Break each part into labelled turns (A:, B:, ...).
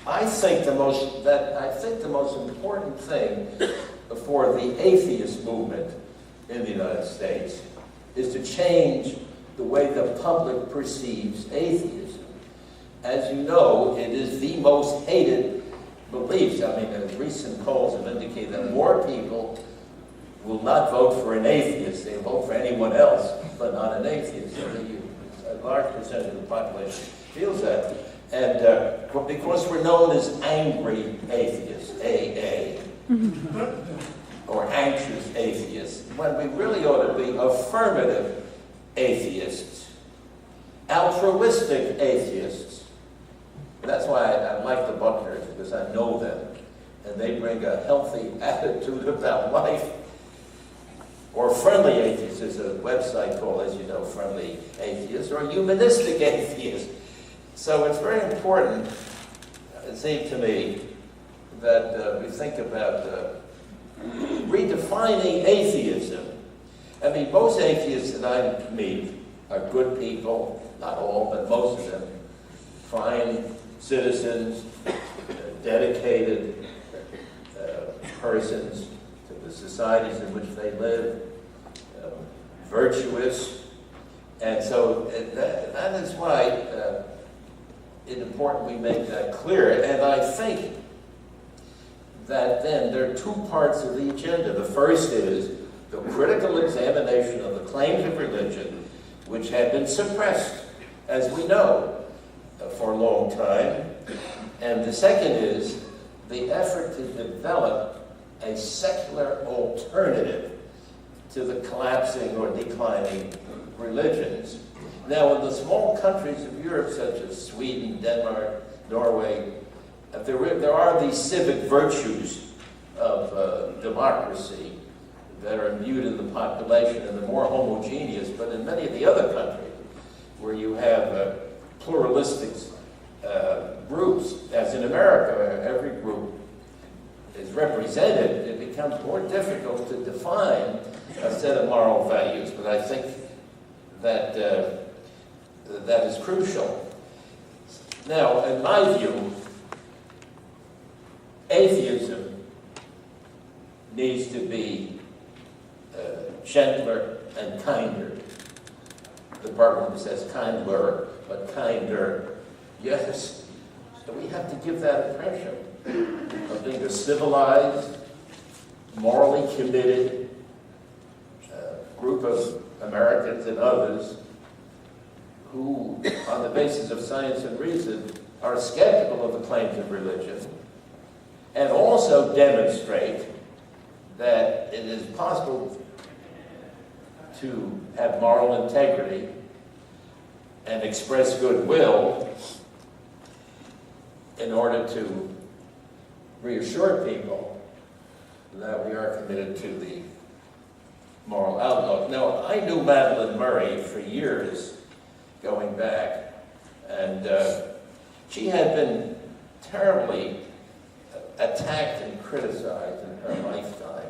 A: I think the most important thing for the atheist movement in the United States is to change the way the public perceives atheism. As you know, it is the most hated beliefs. I mean, recent polls have indicated that more people will not vote for an atheist. They vote for anyone else, but not an atheist. So a large percentage of the population feels that. And because we're known as angry atheists, AA, or anxious atheists, when we really ought to be affirmative atheists, altruistic atheists. And that's why I like the Buckners, because I know them, and they bring a healthy attitude about life. Or friendly atheists. There's a website called, as you know, Friendly Atheists, or Humanistic Atheists. So it's very important, it seems to me, that we think about redefining atheism. I mean, most atheists that I meet are good people, not all, but most of them, fine citizens, dedicated persons to the societies in which they live, virtuous. And so that is why it's important we make that clear. And I think that then there are two parts of the agenda. The first is the critical examination of the claims of religion, which have been suppressed, as we know, for a long time. And the second is the effort to develop a secular alternative to the collapsing or declining religions. Now, in the small countries of Europe, such as Sweden, Denmark, Norway, there are these civic virtues of democracy that are imbued in the population, and they're more homogeneous. But in many of the other countries, where you have pluralistic groups, as in America, where every group is represented, it becomes more difficult to define a set of moral values. But I think that that is crucial. Now, in my view, atheism needs to be gentler and kinder. The Parliament says kindler, but kinder. Yes, so we have to give that impression of being a civilized, morally committed group of Americans and others who, on the basis of science and reason, are skeptical of the claims of religion, and also demonstrate that it is possible to have moral integrity and express goodwill in order to reassure people that we are committed to the moral outlook. Now, I knew Madeline Murray for years going back, and she had been terribly attacked and criticized in her lifetime.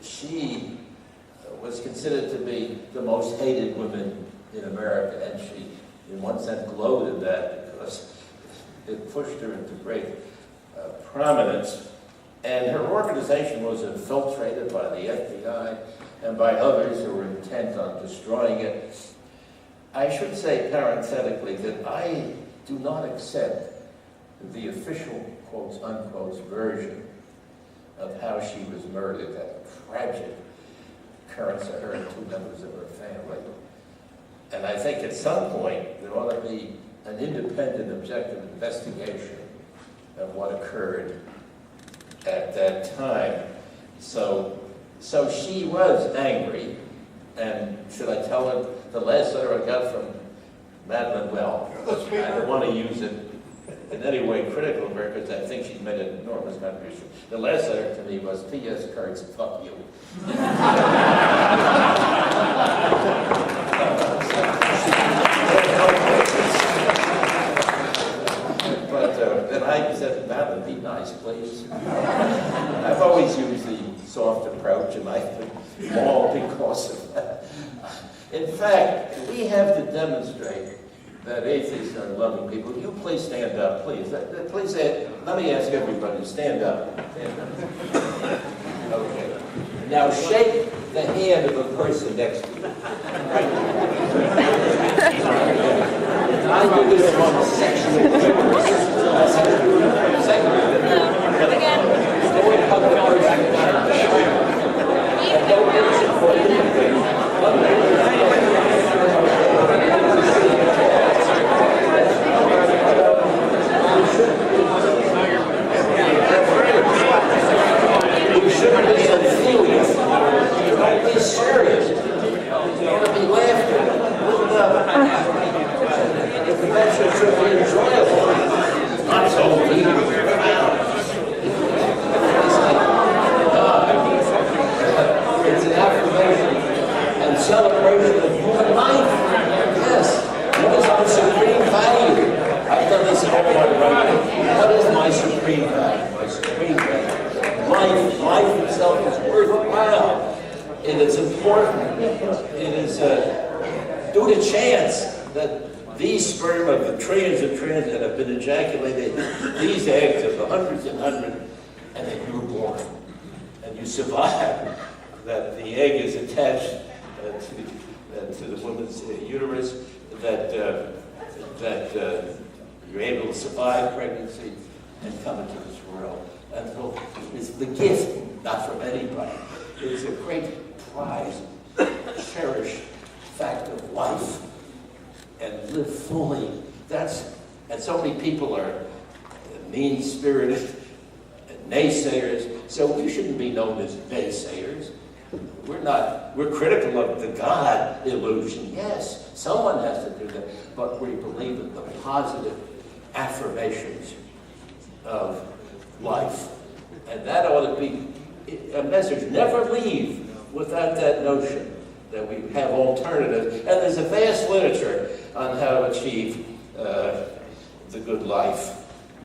A: She was considered to be the most hated woman in America, and she, in one sense, gloated that because it pushed her into great prominence. And her organization was infiltrated by the FBI and by others who were intent on destroying it. I should say parenthetically that I do not accept the official, quotes, unquotes, version of how she was murdered, that tragic occurrence of her and two members of her family. And I think at some point there ought to be an independent, objective investigation of what occurred at that time. So she was angry, and should I tell her the last letter I got from Madeline? Well, I don't want to use it in any way critical of her, because I think she's made an enormous contribution. The last letter to me was, P.S. Kurtz, fuck you. But I said, Madeline, be nice, please. I've always used the soft approach, and I've been all because of that. In fact, we have to demonstrate that atheists are loving people. You please stand up, please. Please, let me ask everybody to stand up. Stand up. Okay. Now shake the hand of the person next to you. I do this on sexual terms. You shouldn't be so serious. Don't be serious. You ought to be laughter. The convention should be enjoyable. Not so deep. It's an affirmation and celebration of human life. Yes. What is our supreme value? I've done this all my life. What is my supreme value? My supreme value. Life itself is worthwhile. It is important. It is due to chance that these sperm of the trillions and trillions that have been ejaculated, these eggs of the hundreds and hundreds, and then you're born. And you survive. That the egg is attached to the woman's uterus, that you're able to survive pregnancy and come into this world. And so it's the gift, not from anybody. It is a great prize, cherished fact of life, and live fully. And so many people are mean-spirited and naysayers, so we shouldn't be known as naysayers. We're critical of the God illusion. Yes, someone has to do that, but we believe in the positive affirmations of life. And that ought to be a message. Never leave without that notion that we have alternatives. And there's a vast literature on how to achieve the good life.